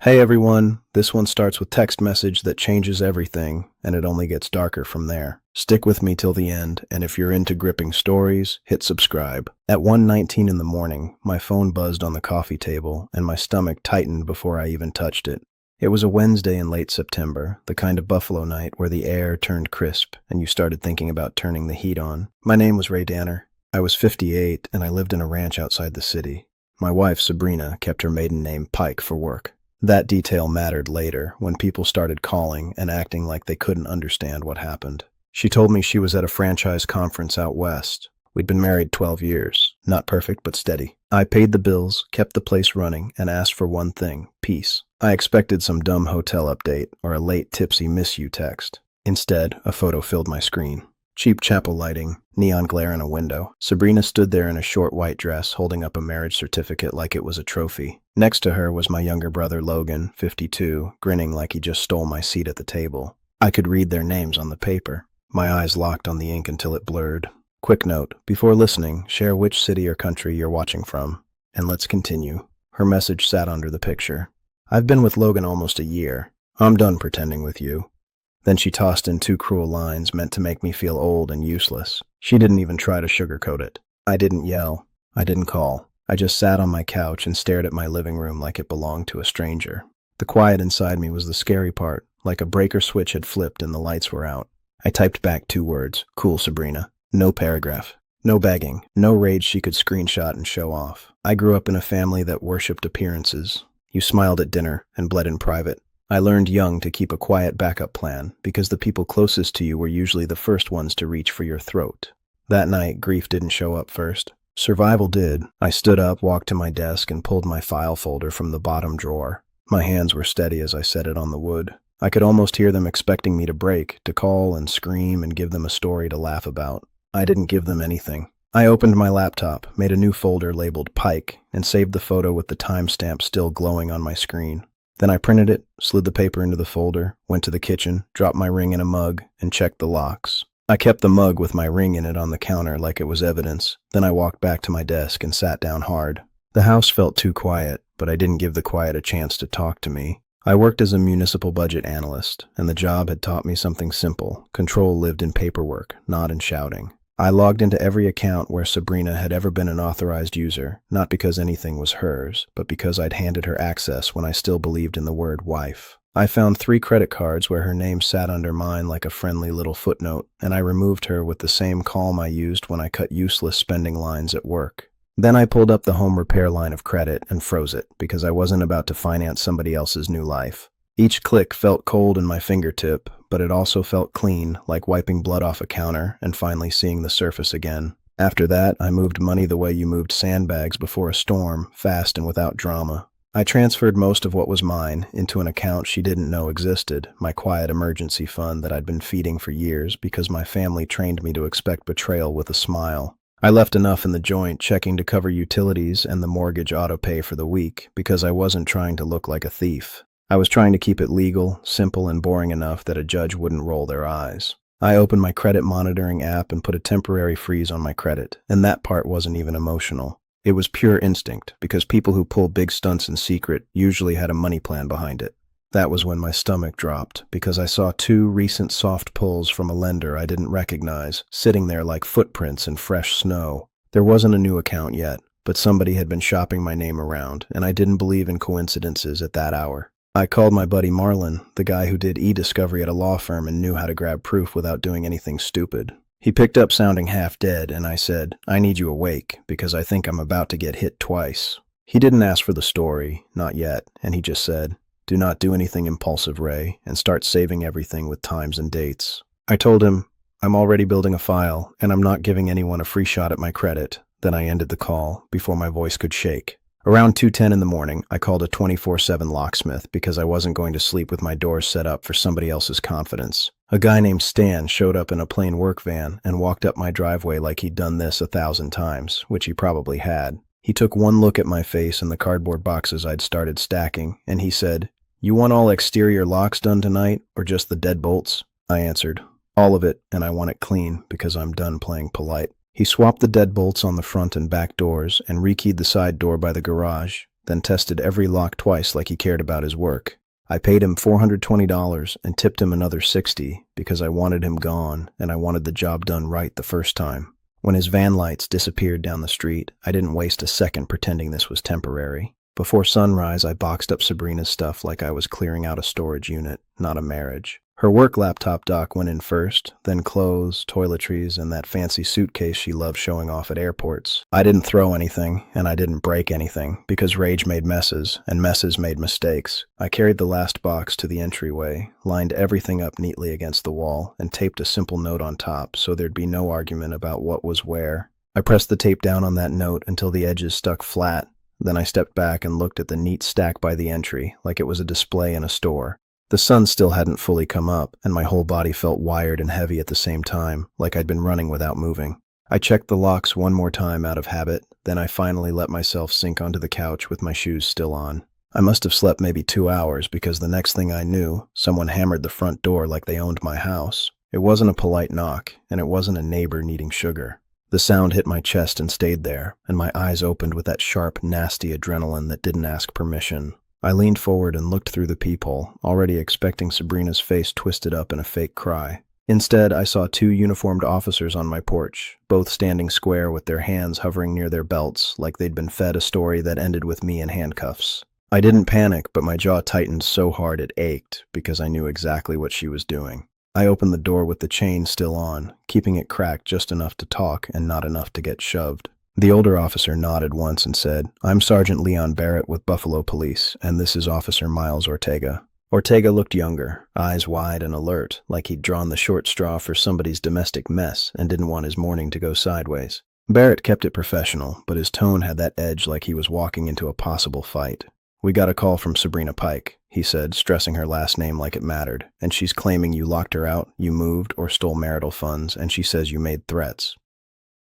Hey everyone, this one starts with text message that changes everything, and it only gets darker from there. Stick with me till the end, and if you're into gripping stories, hit subscribe. At 1:19 in the morning, my phone buzzed on the coffee table, and my stomach tightened before I even touched it. It was a Wednesday in late September, the kind of buffalo night where the air turned crisp, and you started thinking about turning the heat on. My name was Ray Danner. I was 58, and I lived in a ranch outside the city. My wife, Sabrina, kept her maiden name Pike for work. That detail mattered later, when people started calling and acting like they couldn't understand what happened. She told me she was at a franchise conference out west. We'd been married 12 years. Not perfect, but steady. I paid the bills, kept the place running, and asked for one thing: peace. I expected some dumb hotel update or a late tipsy miss you text. Instead, a photo filled my screen. Cheap chapel lighting, neon glare in a window. Sabrina stood there in a short white dress, holding up a marriage certificate like it was a trophy. Next to her was my younger brother Logan, 52, grinning like he just stole my seat at the table. I could read their names on the paper. My eyes locked on the ink until it blurred. Quick note: before listening, share which city or country you're watching from. And let's continue. Her message sat under the picture. I've been with Logan almost a year. I'm done pretending with you. Then she tossed in two cruel lines meant to make me feel old and useless. She didn't even try to sugarcoat it. I didn't yell. I didn't call. I just sat on my couch and stared at my living room like it belonged to a stranger. The quiet inside me was the scary part, like a breaker switch had flipped and the lights were out. I typed back 2 words: cool, Sabrina. No paragraph. No begging. No rage she could screenshot and show off. I grew up in a family that worshipped appearances. You smiled at dinner and bled in private. I learned young to keep a quiet backup plan because the people closest to you were usually the first ones to reach for your throat. That night, grief didn't show up first. Survival did. I stood up, walked to my desk, and pulled my file folder from the bottom drawer. My hands were steady as I set it on the wood. I could almost hear them expecting me to break, to call and scream and give them a story to laugh about. I didn't give them anything. I opened my laptop, made a new folder labeled Pike, and saved the photo with the timestamp still glowing on my screen. Then I printed it, slid the paper into the folder, went to the kitchen, dropped my ring in a mug, and checked the locks. I kept the mug with my ring in it on the counter like it was evidence. Then I walked back to my desk and sat down hard. The house felt too quiet, but I didn't give the quiet a chance to talk to me. I worked as a municipal budget analyst, and the job had taught me something simple. Control lived in paperwork, not in shouting. I logged into every account where Sabrina had ever been an authorized user, not because anything was hers, but because I'd handed her access when I still believed in the word wife. I found 3 credit cards where her name sat under mine like a friendly little footnote, and I removed her with the same calm I used when I cut useless spending lines at work. Then I pulled up the home repair line of credit and froze it, because I wasn't about to finance somebody else's new life. Each click felt cold in my fingertip, but it also felt clean, like wiping blood off a counter and finally seeing the surface again. After that, I moved money the way you moved sandbags before a storm, fast and without drama. I transferred most of what was mine into an account she didn't know existed, my quiet emergency fund that I'd been feeding for years because my family trained me to expect betrayal with a smile. I left enough in the joint, checking to cover utilities and the mortgage auto-pay for the week, because I wasn't trying to look like a thief. I was trying to keep it legal, simple, and boring enough that a judge wouldn't roll their eyes. I opened my credit monitoring app and put a temporary freeze on my credit, and that part wasn't even emotional. It was pure instinct, because people who pull big stunts in secret usually had a money plan behind it. That was when my stomach dropped, because I saw 2 recent soft pulls from a lender I didn't recognize, sitting there like footprints in fresh snow. There wasn't a new account yet, but somebody had been shopping my name around, and I didn't believe in coincidences at that hour. I called my buddy Marlon, the guy who did e-discovery at a law firm and knew how to grab proof without doing anything stupid. He picked up sounding half dead, and I said, "I need you awake, because I think I'm about to get hit twice." He didn't ask for the story, not yet, and he just said, "Do not do anything impulsive, Ray, and start saving everything with times and dates." I told him, "I'm already building a file, and I'm not giving anyone a free shot at my credit." Then I ended the call before my voice could shake. Around 2:10 in the morning, I called a 24/7 locksmith because I wasn't going to sleep with my doors set up for somebody else's confidence. A guy named Stan showed up in a plain work van and walked up my driveway like he'd done this 1,000 times, which he probably had. He took one look at my face and the cardboard boxes I'd started stacking, and he said, "You want all exterior locks done tonight, or just the deadbolts?" I answered, "All of it, and I want it clean because I'm done playing polite." He swapped the deadbolts on the front and back doors and rekeyed the side door by the garage. then tested every lock twice like he cared about his work. I paid him $420 and tipped him another $60 because I wanted him gone and I wanted the job done right the first time. When his van lights disappeared down the street, I didn't waste a second pretending this was temporary. Before sunrise, I boxed up Sabrina's stuff like I was clearing out a storage unit, not a marriage. Her work laptop dock went in first, then clothes, toiletries, and that fancy suitcase she loved showing off at airports. I didn't throw anything, and I didn't break anything, because rage made messes, and messes made mistakes. I carried the last box to the entryway, lined everything up neatly against the wall, and taped a simple note on top so there'd be no argument about what was where. I pressed the tape down on that note until the edges stuck flat. Then I stepped back and looked at the neat stack by the entry, like it was a display in a store. The sun still hadn't fully come up, and my whole body felt wired and heavy at the same time, like I'd been running without moving. I checked the locks one more time out of habit, then I finally let myself sink onto the couch with my shoes still on. I must have slept maybe 2 hours because the next thing I knew, someone hammered the front door like they owned my house. It wasn't a polite knock, and it wasn't a neighbor needing sugar. The sound hit my chest and stayed there, and my eyes opened with that sharp, nasty adrenaline that didn't ask permission. I leaned forward and looked through the peephole, already expecting Sabrina's face twisted up in a fake cry. Instead, I saw 2 uniformed officers on my porch, both standing square with their hands hovering near their belts, like they'd been fed a story that ended with me in handcuffs. I didn't panic, but my jaw tightened so hard it ached, because I knew exactly what she was doing. I opened the door with the chain still on, keeping it cracked just enough to talk and not enough to get shoved. The older officer nodded once and said, "I'm Sergeant Leon Barrett with Buffalo Police, and this is Officer Miles Ortega." Ortega looked younger, eyes wide and alert, like he'd drawn the short straw for somebody's domestic mess and didn't want his morning to go sideways. Barrett kept it professional, but his tone had that edge like he was walking into a possible fight. "We got a call from Sabrina Pike," he said, stressing her last name like it mattered, "and she's claiming you locked her out, you moved, or stole marital funds, and she says you made threats."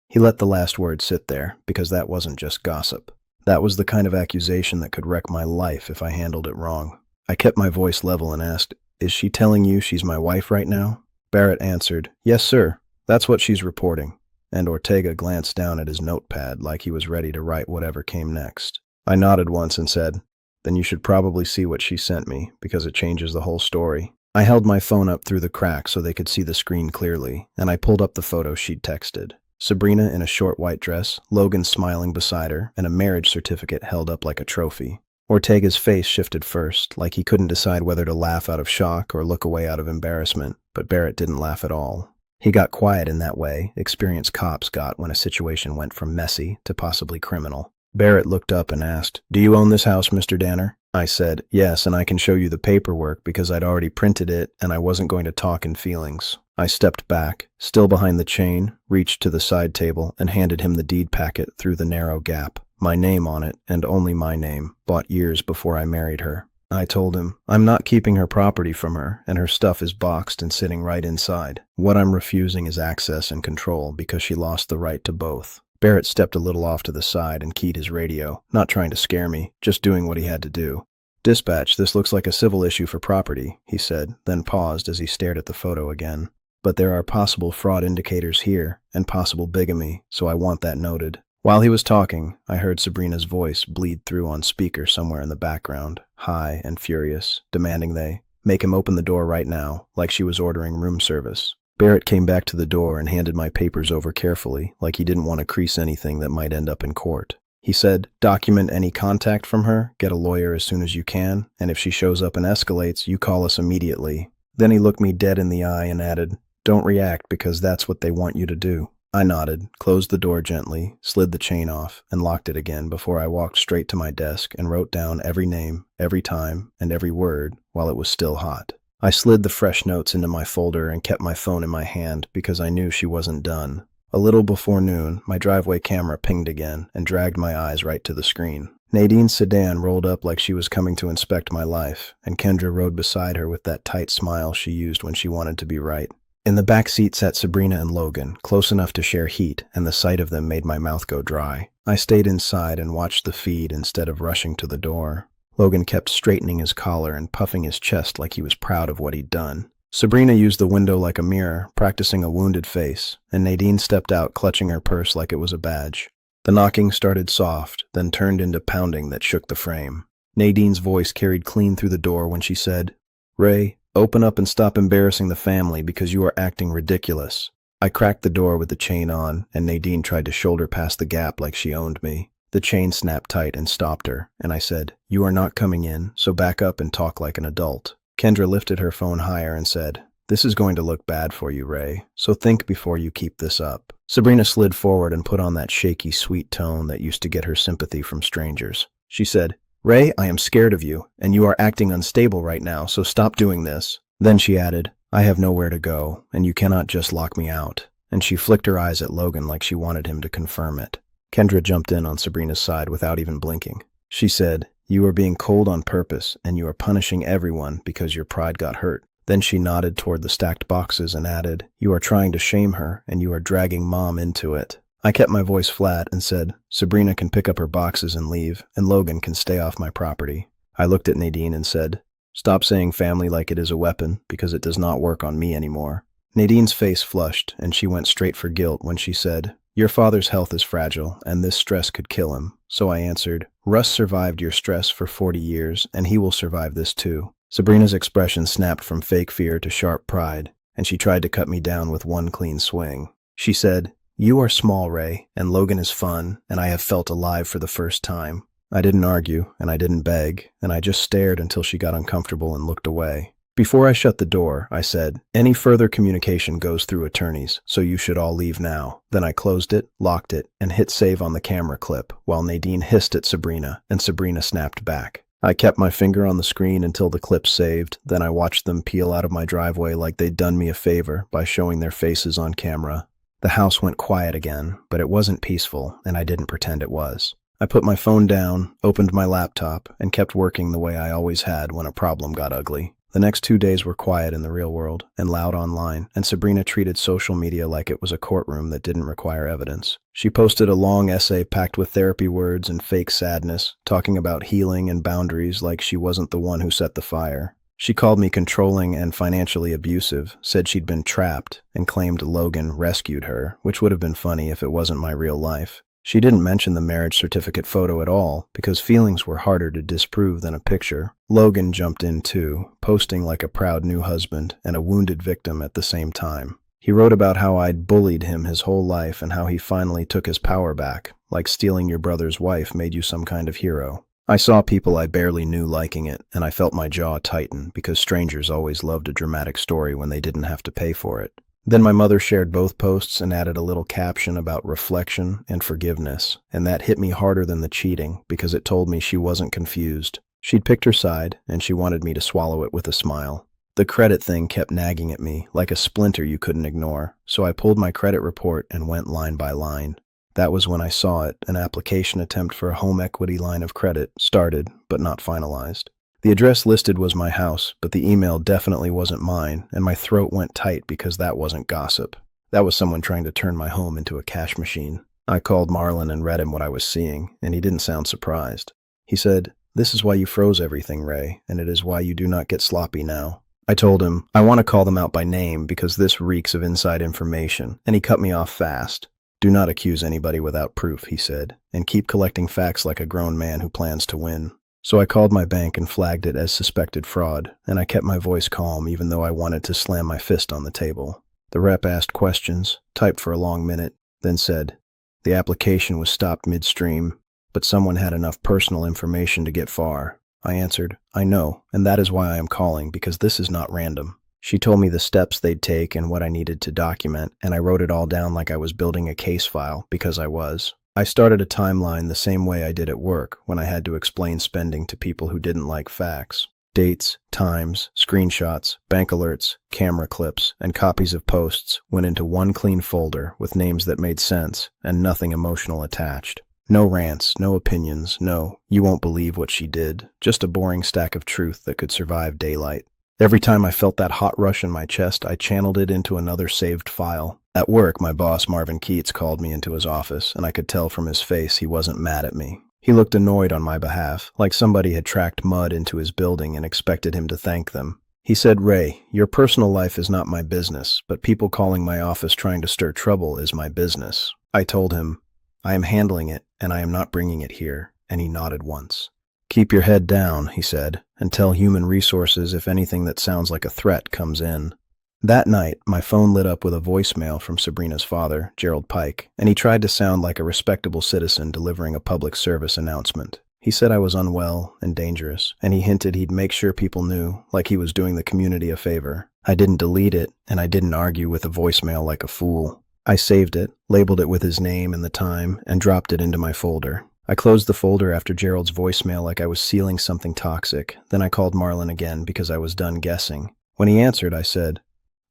He let the last word sit there, because that wasn't just gossip. That was the kind of accusation that could wreck my life if I handled it wrong. I kept my voice level and asked, "Is she telling you she's my wife right now?" Barrett answered, "Yes, sir. That's what she's reporting." And Ortega glanced down at his notepad like he was ready to write whatever came next. I nodded once and said, "Then you should probably see what she sent me, because it changes the whole story." I held my phone up through the crack so they could see the screen clearly, and I pulled up the photo she'd texted. Sabrina in a short white dress, Logan smiling beside her, and a marriage certificate held up like a trophy. Ortega's face shifted first, like he couldn't decide whether to laugh out of shock or look away out of embarrassment, but Barrett didn't laugh at all. He got quiet in that way experienced cops got when a situation went from messy to possibly criminal. Barrett looked up and asked, "Do you own this house, Mr. Danner?" I said, "Yes, and I can show you the paperwork because I'd already printed it and I wasn't going to talk in feelings." I stepped back, still behind the chain, reached to the side table, and handed him the deed packet through the narrow gap. My name on it, and only my name, bought years before I married her. I told him, "I'm not keeping her property from her, and her stuff is boxed and sitting right inside. What I'm refusing is access and control because she lost the right to both." Barrett stepped a little off to the side and keyed his radio, not trying to scare me, just doing what he had to do. "Dispatch, this looks like a civil issue for property," he said, then paused as he stared at the photo again. "But there are possible fraud indicators here, and possible bigamy, so I want that noted." While he was talking, I heard Sabrina's voice bleed through on speaker somewhere in the background, high and furious, demanding they make him open the door right now, like she was ordering room service. Barrett came back to the door and handed my papers over carefully, like he didn't want to crease anything that might end up in court. He said, "Document any contact from her, get a lawyer as soon as you can, and if she shows up and escalates, you call us immediately." Then he looked me dead in the eye and added, "Don't react because that's what they want you to do." I nodded, closed the door gently, slid the chain off, and locked it again before I walked straight to my desk and wrote down every name, every time, and every word while it was still hot. I slid the fresh notes into my folder and kept my phone in my hand because I knew she wasn't done. A little before noon, my driveway camera pinged again and dragged my eyes right to the screen. Nadine's sedan rolled up like she was coming to inspect my life, and Kendra rode beside her with that tight smile she used when she wanted to be right. In the back seat sat Sabrina and Logan, close enough to share heat, and the sight of them made my mouth go dry. I stayed inside and watched the feed instead of rushing to the door. Logan kept straightening his collar and puffing his chest like he was proud of what he'd done. Sabrina used the window like a mirror, practicing a wounded face, and Nadine stepped out clutching her purse like it was a badge. The knocking started soft, then turned into pounding that shook the frame. Nadine's voice carried clean through the door when she said, "Ray, open up and stop embarrassing the family because you are acting ridiculous." I cracked the door with the chain on, and Nadine tried to shoulder past the gap like she owned me. The chain snapped tight and stopped her, and I said, "You are not coming in, so back up and talk like an adult." Kendra lifted her phone higher and said, "This is going to look bad for you, Ray, so think before you keep this up." Sabrina slid forward and put on that shaky, sweet tone that used to get her sympathy from strangers. She said, "Ray, I am scared of you, and you are acting unstable right now, so stop doing this." Then she added, "I have nowhere to go, and you cannot just lock me out." And she flicked her eyes at Logan like she wanted him to confirm it. Kendra jumped in on Sabrina's side without even blinking. She said, "You are being cold on purpose, and you are punishing everyone because your pride got hurt." Then she nodded toward the stacked boxes and added, "You are trying to shame her, and you are dragging Mom into it." I kept my voice flat and said, "Sabrina can pick up her boxes and leave, and Logan can stay off my property." I looked at Nadine and said, "Stop saying family like it is a weapon, because it does not work on me anymore." Nadine's face flushed, and she went straight for guilt when she said, "Your father's health is fragile, and this stress could kill him." So I answered, "Russ survived your stress for 40 years, and he will survive this too." Sabrina's expression snapped from fake fear to sharp pride, and she tried to cut me down with one clean swing. She said, "You are small, Ray, and Logan is fun, and I have felt alive for the first time." I didn't argue, and I didn't beg, and I just stared until she got uncomfortable and looked away. Before I shut the door, I said, "Any further communication goes through attorneys, so you should all leave now." Then I closed it, locked it, and hit save on the camera clip, while Nadine hissed at Sabrina, and Sabrina snapped back. I kept my finger on the screen until the clip saved, then I watched them peel out of my driveway like they'd done me a favor by showing their faces on camera. The house went quiet again, but it wasn't peaceful, and I didn't pretend it was. I put my phone down, opened my laptop, and kept working the way I always had when a problem got ugly. The next 2 days were quiet in the real world and loud online, and Sabrina treated social media like it was a courtroom that didn't require evidence. She posted a long essay packed with therapy words and fake sadness, talking about healing and boundaries like she wasn't the one who set the fire. She called me controlling and financially abusive, said she'd been trapped, and claimed Logan rescued her, which would have been funny if it wasn't my real life. She didn't mention the marriage certificate photo at all, because feelings were harder to disprove than a picture. Logan jumped in too, posting like a proud new husband and a wounded victim at the same time. He wrote about how I'd bullied him his whole life and how he finally took his power back, like stealing your brother's wife made you some kind of hero. I saw people I barely knew liking it, and I felt my jaw tighten because strangers always loved a dramatic story when they didn't have to pay for it. Then my mother shared both posts and added a little caption about reflection and forgiveness, and that hit me harder than the cheating because it told me she wasn't confused. She'd picked her side, and she wanted me to swallow it with a smile. The credit thing kept nagging at me, like a splinter you couldn't ignore, so I pulled my credit report and went line by line. That was when I saw it, an application attempt for a home equity line of credit, started, but not finalized. The address listed was my house, but the email definitely wasn't mine, and my throat went tight because that wasn't gossip. That was someone trying to turn my home into a cash machine. I called Marlon and read him what I was seeing, and he didn't sound surprised. He said, "This is why you froze everything, Ray, and it is why you do not get sloppy now." I told him, "I want to call them out by name because this reeks of inside information," and he cut me off fast. "Do not accuse anybody without proof," he said, "and keep collecting facts like a grown man who plans to win." So I called my bank and flagged it as suspected fraud, and I kept my voice calm even though I wanted to slam my fist on the table. The rep asked questions, typed for a long minute, then said, "The application was stopped midstream, but someone had enough personal information to get far." I answered, "I know, and that is why I am calling, because this is not random." She told me the steps they'd take and what I needed to document, and I wrote it all down like I was building a case file, because I was. I started a timeline the same way I did at work when I had to explain spending to people who didn't like facts. Dates, times, screenshots, bank alerts, camera clips, and copies of posts went into one clean folder with names that made sense and nothing emotional attached. No rants, no opinions, no, "you won't believe what she did," just a boring stack of truth that could survive daylight. Every time I felt that hot rush in my chest, I channeled it into another saved file. At work, my boss, Marvin Keats, called me into his office, and I could tell from his face he wasn't mad at me. He looked annoyed on my behalf, like somebody had tracked mud into his building and expected him to thank them. He said, "Ray, your personal life is not my business, but people calling my office trying to stir trouble is my business." I told him, I am handling it, and I am not bringing it here, and he nodded once. Keep your head down, he said, and tell human resources if anything that sounds like a threat comes in. That night, my phone lit up with a voicemail from Sabrina's father, Gerald Pike, and he tried to sound like a respectable citizen delivering a public service announcement. He said I was unwell and dangerous, and he hinted he'd make sure people knew, like he was doing the community a favor. I didn't delete it, and I didn't argue with a voicemail like a fool. I saved it, labeled it with his name and the time, and dropped it into my folder. I closed the folder after Gerald's voicemail like I was sealing something toxic. Then I called Marlon again because I was done guessing. When he answered, I said,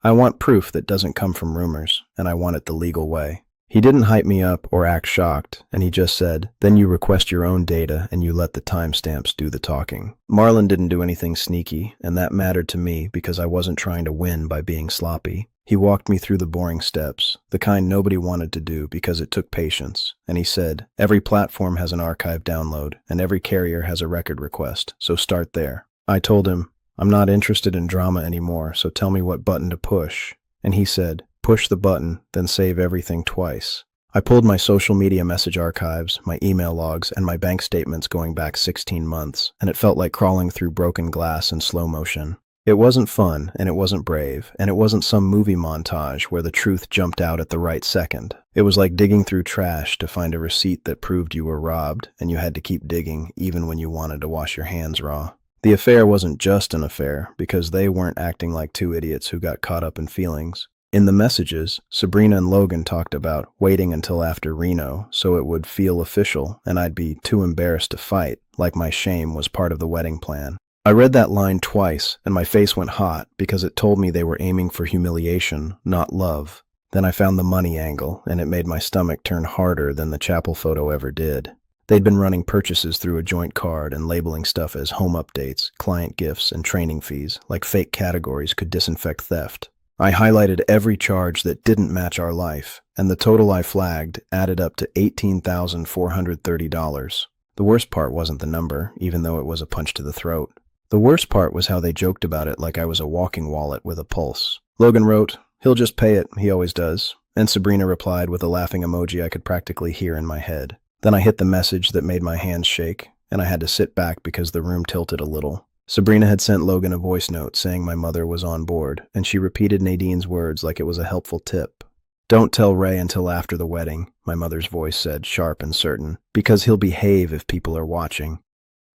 I want proof that doesn't come from rumors, and I want it the legal way. He didn't hype me up or act shocked, and he just said, then you request your own data and you let the timestamps do the talking. Marlon didn't do anything sneaky, and that mattered to me because I wasn't trying to win by being sloppy. He walked me through the boring steps, the kind nobody wanted to do because it took patience, and he said, every platform has an archive download, and every carrier has a record request, so start there. I told him, I'm not interested in drama anymore, so tell me what button to push. And he said, push the button, then save everything twice. I pulled my social media message archives, my email logs, and my bank statements going back 16 months, and it felt like crawling through broken glass in slow motion. It wasn't fun, and it wasn't brave, and it wasn't some movie montage where the truth jumped out at the right second. It was like digging through trash to find a receipt that proved you were robbed, and you had to keep digging even when you wanted to wash your hands raw. The affair wasn't just an affair, because they weren't acting like two idiots who got caught up in feelings. In the messages, Sabrina and Logan talked about waiting until after Reno so it would feel official and I'd be too embarrassed to fight, like my shame was part of the wedding plan. I read that line twice, and my face went hot because it told me they were aiming for humiliation, not love. Then I found the money angle, and it made my stomach turn harder than the chapel photo ever did. They'd been running purchases through a joint card and labeling stuff as home updates, client gifts, and training fees, like fake categories could disinfect theft. I highlighted every charge that didn't match our life, and the total I flagged added up to $18,430. The worst part wasn't the number, even though it was a punch to the throat. The worst part was how they joked about it like I was a walking wallet with a pulse. Logan wrote, he'll just pay it, he always does. And Sabrina replied with a laughing emoji I could practically hear in my head. Then I hit the message that made my hands shake, and I had to sit back because the room tilted a little. Sabrina had sent Logan a voice note saying my mother was on board, and she repeated Nadine's words like it was a helpful tip. Don't tell Ray until after the wedding, my mother's voice said, sharp and certain, because he'll behave if people are watching.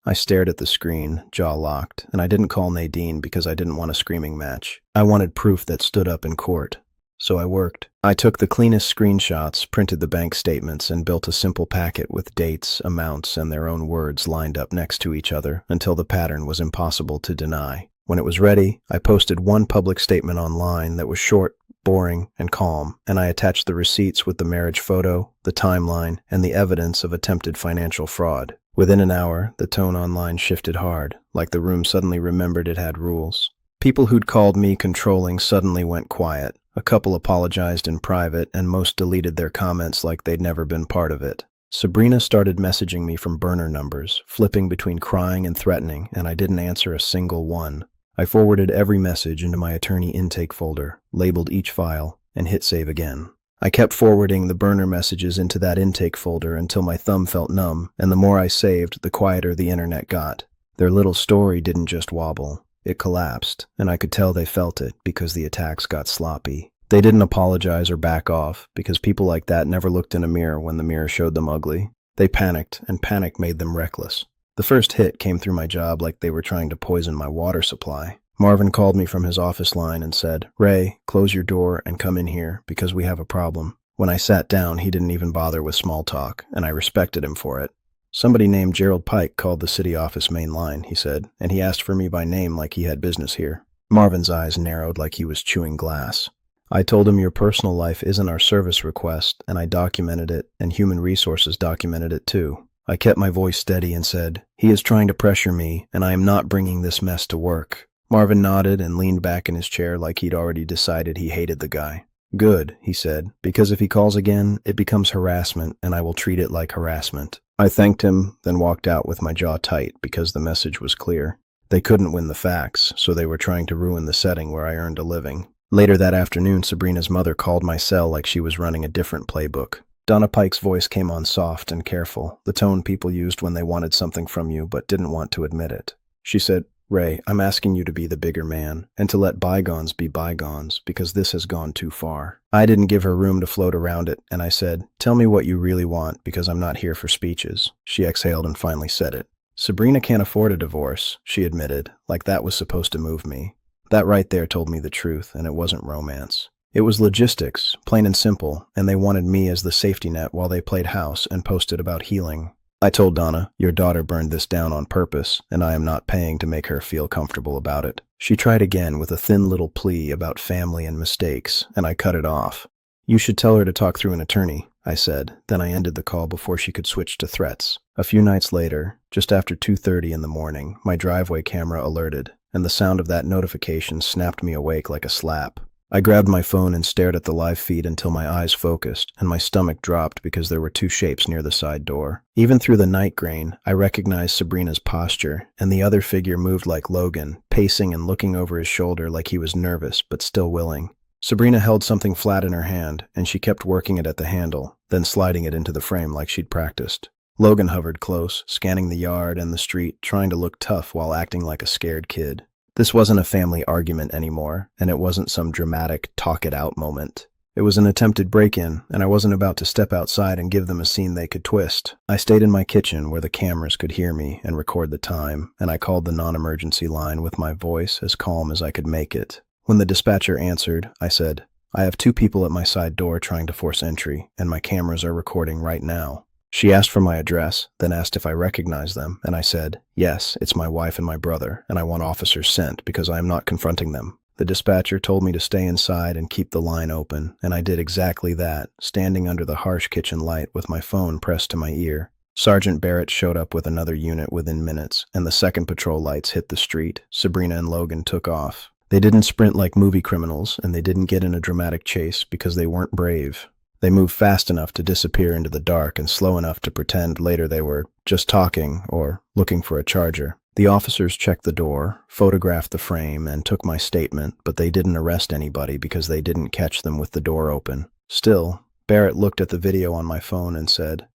I stared at the screen, jaw locked, and I didn't call Nadine because I didn't want a screaming match. I wanted proof that stood up in court. So I worked. I took the cleanest screenshots, printed the bank statements, and built a simple packet with dates, amounts, and their own words lined up next to each other until the pattern was impossible to deny. When it was ready, I posted one public statement online that was short, boring, and calm, and I attached the receipts with the marriage photo, the timeline, and the evidence of attempted financial fraud. Within an hour, the tone online shifted hard, like the room suddenly remembered it had rules. People who'd called me controlling suddenly went quiet. A couple apologized in private, and most deleted their comments like they'd never been part of it. Sabrina started messaging me from burner numbers, flipping between crying and threatening, and I didn't answer a single one. I forwarded every message into my attorney intake folder, labeled each file, and hit save again. I kept forwarding the burner messages into that intake folder until my thumb felt numb, and the more I saved, the quieter the internet got. Their little story didn't just wobble. It collapsed, and I could tell they felt it because the attacks got sloppy. They didn't apologize or back off because people like that never looked in a mirror when the mirror showed them ugly. They panicked, and panic made them reckless. The first hit came through my job like they were trying to poison my water supply. Marvin called me from his office line and said, Ray, close your door and come in here because we have a problem. When I sat down, he didn't even bother with small talk, and I respected him for it. Somebody named Gerald Pike called the city office main line, he said, and he asked for me by name like he had business here. Marvin's eyes narrowed like he was chewing glass. I told him your personal life isn't our service request, and I documented it, and Human Resources documented it too. I kept my voice steady and said, he is trying to pressure me, and I am not bringing this mess to work. Marvin nodded and leaned back in his chair like he'd already decided he hated the guy. Good, he said, because if he calls again, it becomes harassment, and I will treat it like harassment. I thanked him, then walked out with my jaw tight because the message was clear. They couldn't win the facts, so they were trying to ruin the setting where I earned a living. Later that afternoon, Sabrina's mother called my cell like she was running a different playbook. Donna Pike's voice came on soft and careful, the tone people used when they wanted something from you but didn't want to admit it. She said, "Ray, I'm asking you to be the bigger man, and to let bygones be bygones, because this has gone too far." I didn't give her room to float around it, and I said, "Tell me what you really want, because I'm not here for speeches." She exhaled and finally said it. "Sabrina can't afford a divorce," she admitted, like that was supposed to move me. That right there told me the truth, and it wasn't romance. It was logistics, plain and simple, and they wanted me as the safety net while they played house and posted about healing. I told Donna, "Your daughter burned this down on purpose, and I am not paying to make her feel comfortable about it." She tried again with a thin little plea about family and mistakes, and I cut it off. "You should tell her to talk through an attorney," I said. Then I ended the call before she could switch to threats. A few nights later, just after 2:30 in the morning, my driveway camera alerted, and the sound of that notification snapped me awake like a slap. I grabbed my phone and stared at the live feed until my eyes focused, and my stomach dropped because there were two shapes near the side door. Even through the night grain, I recognized Sabrina's posture, and the other figure moved like Logan, pacing and looking over his shoulder like he was nervous but still willing. Sabrina held something flat in her hand, and she kept working it at the handle, then sliding it into the frame like she'd practiced. Logan hovered close, scanning the yard and the street, trying to look tough while acting like a scared kid. This wasn't a family argument anymore, and it wasn't some dramatic talk-it-out moment. It was an attempted break-in, and I wasn't about to step outside and give them a scene they could twist. I stayed in my kitchen where the cameras could hear me and record the time, and I called the non-emergency line with my voice as calm as I could make it. When the dispatcher answered, I said, "I have 2 people at my side door trying to force entry, and my cameras are recording right now." She asked for my address, then asked if I recognized them, and I said, "Yes, it's my wife and my brother, and I want officers sent because I am not confronting them." The dispatcher told me to stay inside and keep the line open, and I did exactly that, standing under the harsh kitchen light with my phone pressed to my ear. Sergeant Barrett showed up with another unit within minutes, and the second patrol lights hit the street. Sabrina and Logan took off. They didn't sprint like movie criminals, and they didn't get in a dramatic chase because they weren't brave. They moved fast enough to disappear into the dark and slow enough to pretend later they were just talking or looking for a charger. The officers checked the door, photographed the frame, and took my statement, but they didn't arrest anybody because they didn't catch them with the door open. Still, Barrett looked at the video on my phone and said,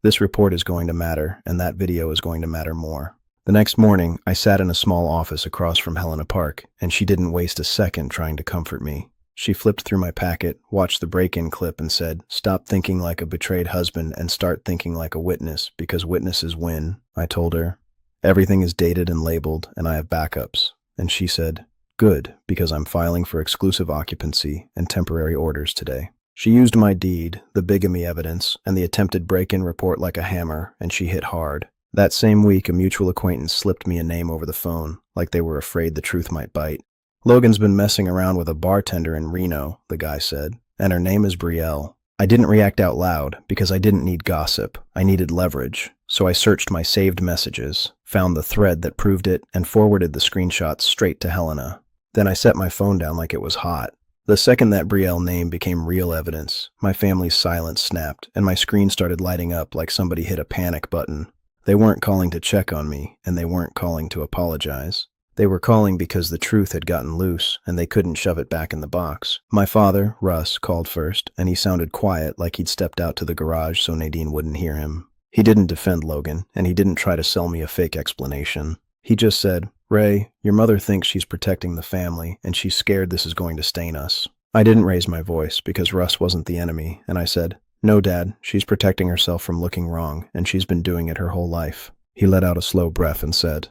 "This report is going to matter, and that video is going to matter more." The next morning, I sat in a small office across from Helena Park, and she didn't waste a second trying to comfort me. She flipped through my packet, watched the break-in clip, and said, "Stop thinking like a betrayed husband and start thinking like a witness, because witnesses win." I told her, "Everything is dated and labeled, and I have backups." And she said, "Good, because I'm filing for exclusive occupancy and temporary orders today." She used my deed, the bigamy evidence, and the attempted break-in report like a hammer, and she hit hard. That same week, a mutual acquaintance slipped me a name over the phone, like they were afraid the truth might bite. "Logan's been messing around with a bartender in Reno," the guy said, "and her name is Brielle." I didn't react out loud because I didn't need gossip. I needed leverage. So I searched my saved messages, found the thread that proved it, and forwarded the screenshots straight to Helena. Then I set my phone down like it was hot. The second that Brielle name became real evidence, my family's silence snapped, and my screen started lighting up like somebody hit a panic button. They weren't calling to check on me, and they weren't calling to apologize. They were calling because the truth had gotten loose, and they couldn't shove it back in the box. My father, Russ, called first, and he sounded quiet like he'd stepped out to the garage so Nadine wouldn't hear him. He didn't defend Logan, and he didn't try to sell me a fake explanation. He just said, "Ray, your mother thinks she's protecting the family, and she's scared this is going to stain us." I didn't raise my voice because Russ wasn't the enemy, and I said, "No, Dad, she's protecting herself from looking wrong, and she's been doing it her whole life." He let out a slow breath and said,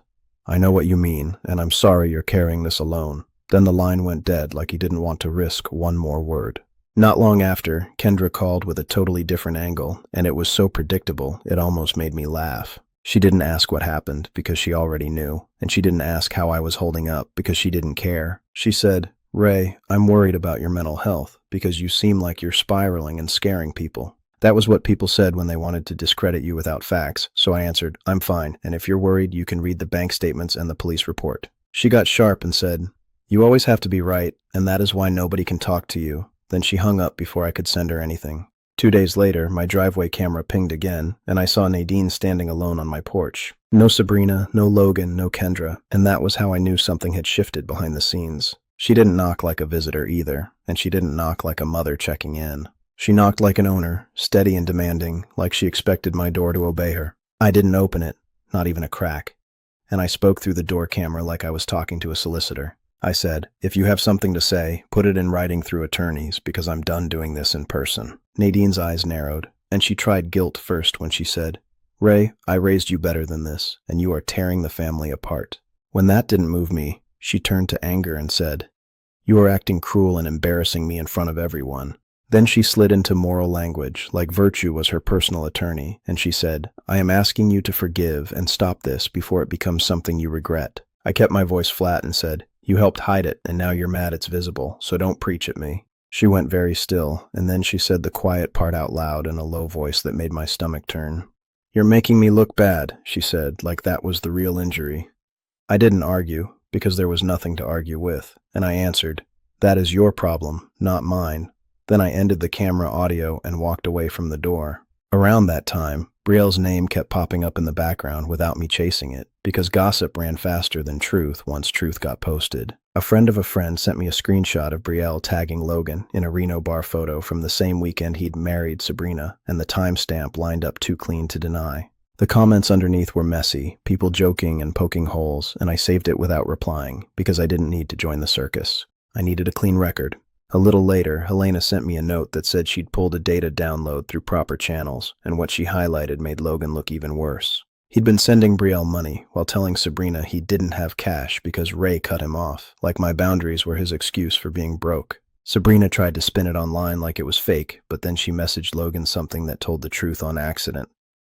"I know what you mean, and I'm sorry you're carrying this alone." Then the line went dead like he didn't want to risk one more word. Not long after, Kendra called with a totally different angle, and it was so predictable it almost made me laugh. She didn't ask what happened because she already knew, and she didn't ask how I was holding up because she didn't care. She said, "Ray, I'm worried about your mental health because you seem like you're spiraling and scaring people." That was what people said when they wanted to discredit you without facts, so I answered, "I'm fine, and if you're worried, you can read the bank statements and the police report." She got sharp and said, "You always have to be right, and that is why nobody can talk to you." Then she hung up before I could send her anything. 2 days later, my driveway camera pinged again, and I saw Nadine standing alone on my porch. No Sabrina, no Logan, no Kendra, and that was how I knew something had shifted behind the scenes. She didn't knock like a visitor either, and she didn't knock like a mother checking in. She knocked like an owner, steady and demanding, like she expected my door to obey her. I didn't open it, not even a crack. And I spoke through the door camera like I was talking to a solicitor. I said, "If you have something to say, put it in writing through attorneys, because I'm done doing this in person." Nadine's eyes narrowed, and she tried guilt first when she said, "Ray, I raised you better than this, and you are tearing the family apart." When that didn't move me, she turned to anger and said, "You are acting cruel and embarrassing me in front of everyone." Then she slid into moral language, like virtue was her personal attorney, and she said, "I am asking you to forgive and stop this before it becomes something you regret." I kept my voice flat and said, "You helped hide it, and now you're mad it's visible, so don't preach at me." She went very still, and then she said the quiet part out loud in a low voice that made my stomach turn. "You're making me look bad," she said, like that was the real injury. I didn't argue, because there was nothing to argue with, and I answered, "That is your problem, not mine." Then I ended the camera audio and walked away from the door. Around that time, Brielle's name kept popping up in the background without me chasing it, because gossip ran faster than truth once truth got posted. A friend of a friend sent me a screenshot of Brielle tagging Logan in a Reno bar photo from the same weekend he'd married Sabrina, and the timestamp lined up too clean to deny. The comments underneath were messy, people joking and poking holes, and I saved it without replying, because I didn't need to join the circus. I needed a clean record. A little later, Helena sent me a note that said she'd pulled a data download through proper channels, and what she highlighted made Logan look even worse. He'd been sending Brielle money while telling Sabrina he didn't have cash because Ray cut him off, like my boundaries were his excuse for being broke. Sabrina tried to spin it online like it was fake, but then she messaged Logan something that told the truth on accident.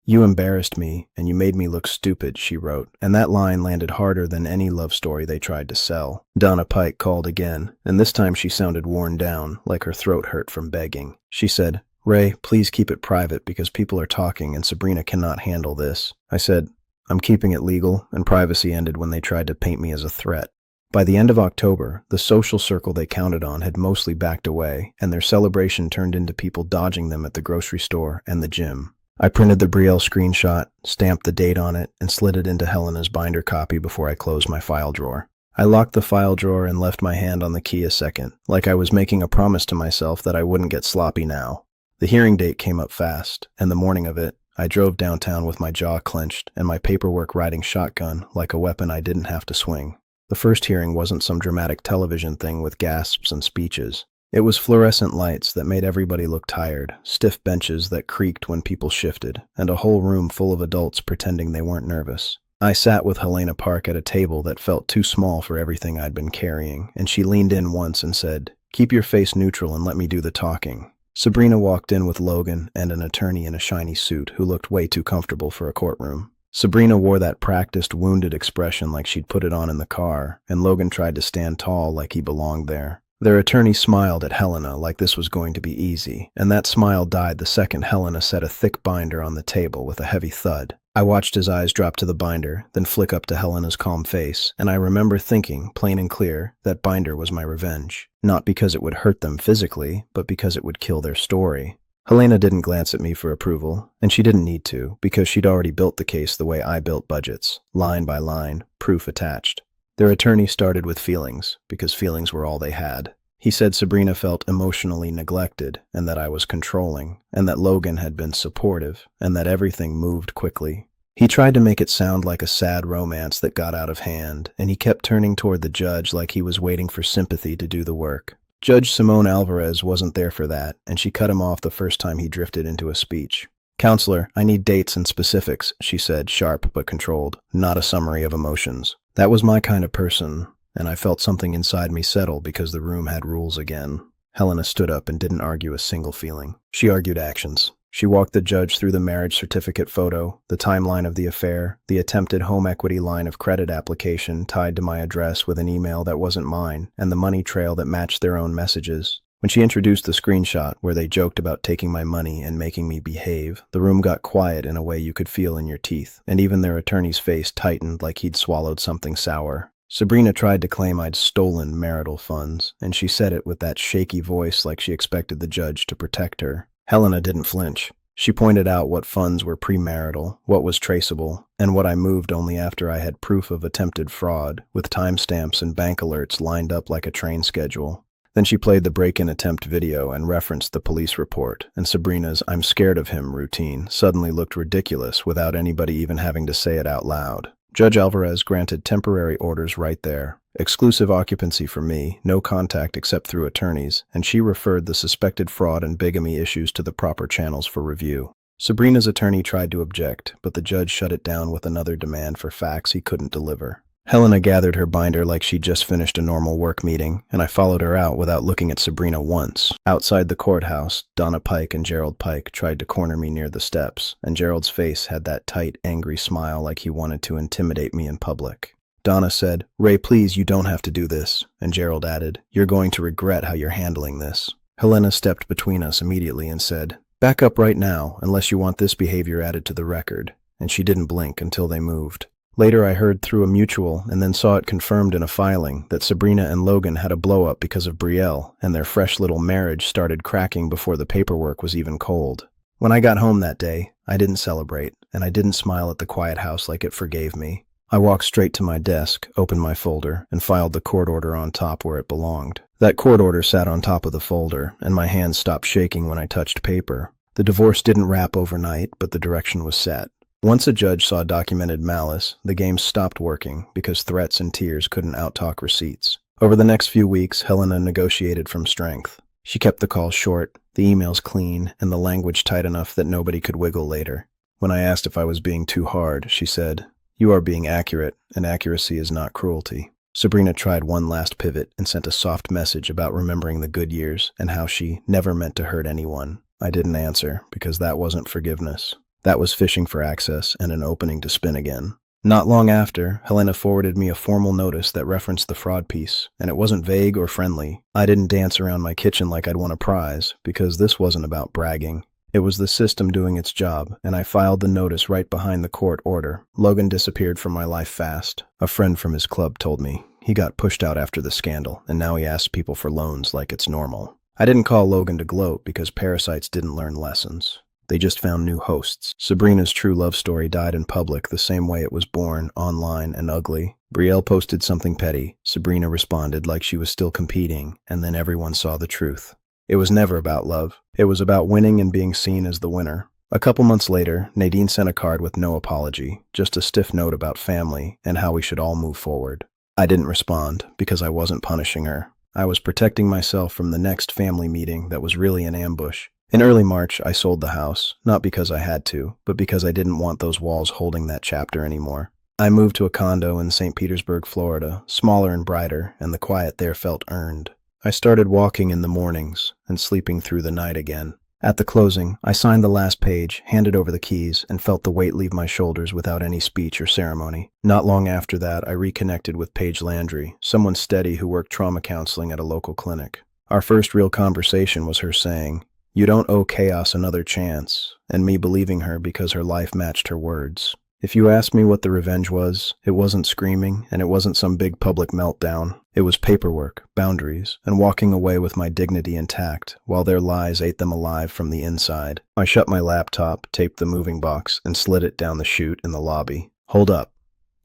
"You embarrassed me, and you made me look stupid," she wrote, and that line landed harder than any love story they tried to sell. Donna Pike called again, and this time she sounded worn down, like her throat hurt from begging. She said, "Ray, please keep it private because people are talking and Sabrina cannot handle this." I said, "I'm keeping it legal," and privacy ended when they tried to paint me as a threat. By the end of October, the social circle they counted on had mostly backed away, and their celebration turned into people dodging them at the grocery store and the gym. I printed the Brielle screenshot, stamped the date on it, and slid it into Helena's binder copy before I closed my file drawer. I locked the file drawer and left my hand on the key a second, like I was making a promise to myself that I wouldn't get sloppy now. The hearing date came up fast, and the morning of it, I drove downtown with my jaw clenched and my paperwork riding shotgun like a weapon I didn't have to swing. The first hearing wasn't some dramatic television thing with gasps and speeches. It was fluorescent lights that made everybody look tired, stiff benches that creaked when people shifted, and a whole room full of adults pretending they weren't nervous. I sat with Helena Park at a table that felt too small for everything I'd been carrying, and she leaned in once and said, "Keep your face neutral and let me do the talking." Sabrina walked in with Logan and an attorney in a shiny suit who looked way too comfortable for a courtroom. Sabrina wore that practiced, wounded expression like she'd put it on in the car, and Logan tried to stand tall like he belonged there. Their attorney smiled at Helena like this was going to be easy, and that smile died the second Helena set a thick binder on the table with a heavy thud. I watched his eyes drop to the binder, then flick up to Helena's calm face, and I remember thinking, plain and clear, that binder was my revenge. Not because it would hurt them physically, but because it would kill their story. Helena didn't glance at me for approval, and she didn't need to, because she'd already built the case the way I built budgets, line by line, proof attached. Their attorney started with feelings, because feelings were all they had. He said Sabrina felt emotionally neglected, and that I was controlling, and that Logan had been supportive, and that everything moved quickly. He tried to make it sound like a sad romance that got out of hand, and he kept turning toward the judge like he was waiting for sympathy to do the work. Judge Simone Alvarez wasn't there for that, and she cut him off the first time he drifted into a speech. "Counselor, I need dates and specifics," she said, sharp but controlled, not a summary of emotions. That was my kind of person, and I felt something inside me settle because the room had rules again. Helena stood up and didn't argue a single feeling. She argued actions. She walked the judge through the marriage certificate photo, the timeline of the affair, the attempted home equity line of credit application tied to my address with an email that wasn't mine, and the money trail that matched their own messages. When she introduced the screenshot where they joked about taking my money and making me behave, the room got quiet in a way you could feel in your teeth, and even their attorney's face tightened like he'd swallowed something sour. Sabrina tried to claim I'd stolen marital funds, and she said it with that shaky voice like she expected the judge to protect her. Helena didn't flinch. She pointed out what funds were premarital, what was traceable, and what I moved only after I had proof of attempted fraud, with timestamps and bank alerts lined up like a train schedule. Then she played the break-in attempt video and referenced the police report, and Sabrina's "I'm scared of him" routine suddenly looked ridiculous without anybody even having to say it out loud. Judge Alvarez granted temporary orders right there. Exclusive occupancy for me, no contact except through attorneys, and she referred the suspected fraud and bigamy issues to the proper channels for review. Sabrina's attorney tried to object, but the judge shut it down with another demand for facts he couldn't deliver. Helena gathered her binder like she'd just finished a normal work meeting, and I followed her out without looking at Sabrina once. Outside the courthouse, Donna Pike and Gerald Pike tried to corner me near the steps, and Gerald's face had that tight, angry smile like he wanted to intimidate me in public. Donna said, "Ray, please, you don't have to do this," and Gerald added, "You're going to regret how you're handling this." Helena stepped between us immediately and said, "Back up right now, unless you want this behavior added to the record," and she didn't blink until they moved. Later I heard through a mutual and then saw it confirmed in a filing that Sabrina and Logan had a blow-up because of betrayal, and their fresh little marriage started cracking before the paperwork was even cold. When I got home that day, I didn't celebrate, and I didn't smile at the quiet house like it forgave me. I walked straight to my desk, opened my folder, and filed the court order on top where it belonged. That court order sat on top of the folder, and my hands stopped shaking when I touched paper. The divorce didn't wrap overnight, but the direction was set. Once a judge saw documented malice, the game stopped working because threats and tears couldn't outtalk receipts. Over the next few weeks, Helena negotiated from strength. She kept the calls short, the emails clean, and the language tight enough that nobody could wiggle later. When I asked if I was being too hard, she said, "You are being accurate, and accuracy is not cruelty." Sabrina tried one last pivot and sent a soft message about remembering the good years and how she never meant to hurt anyone. I didn't answer because that wasn't forgiveness. That was fishing for access and an opening to spin again. Not long after, Helena forwarded me a formal notice that referenced the fraud piece, and it wasn't vague or friendly. I didn't dance around my kitchen like I'd won a prize, because this wasn't about bragging. It was the system doing its job, and I filed the notice right behind the court order. Logan disappeared from my life fast. A friend from his club told me. He got pushed out after the scandal, and now he asks people for loans like it's normal. I didn't call Logan to gloat because parasites didn't learn lessons. They just found new hosts. Sabrina's true love story died in public the same way it was born, online and ugly. Betrayal posted something petty. Sabrina responded like she was still competing, and then everyone saw the truth. It was never about love. It was about winning and being seen as the winner. A couple months later, Nadine sent a card with no apology, just a stiff note about family and how we should all move forward. I didn't respond because I wasn't punishing her. I was protecting myself from the next family meeting that was really an ambush. In early March, I sold the house, not because I had to, but because I didn't want those walls holding that chapter anymore. I moved to a condo in St. Petersburg, Florida, smaller and brighter, and the quiet there felt earned. I started walking in the mornings and sleeping through the night again. At the closing, I signed the last page, handed over the keys, and felt the weight leave my shoulders without any speech or ceremony. Not long after that, I reconnected with Paige Landry, someone steady who worked trauma counseling at a local clinic. Our first real conversation was her saying, "You don't owe chaos another chance," and me believing her because her life matched her words. If you ask me what the revenge was, it wasn't screaming, and it wasn't some big public meltdown. It was paperwork, boundaries, and walking away with my dignity intact, while their lies ate them alive from the inside. I shut my laptop, taped the moving box, and slid it down the chute in the lobby. "Hold up.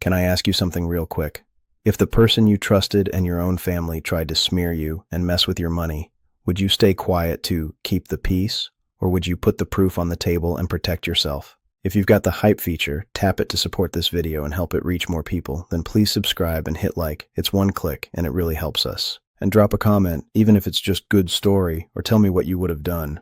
Can I ask you something real quick? If the person you trusted and your own family tried to smear you and mess with your money, would you stay quiet to keep the peace, or would you put the proof on the table and protect yourself? If you've got the hype feature, tap it to support this video and help it reach more people, then please subscribe and hit like. It's one click and it really helps us. And drop a comment, even if it's just good story, or tell me what you would have done.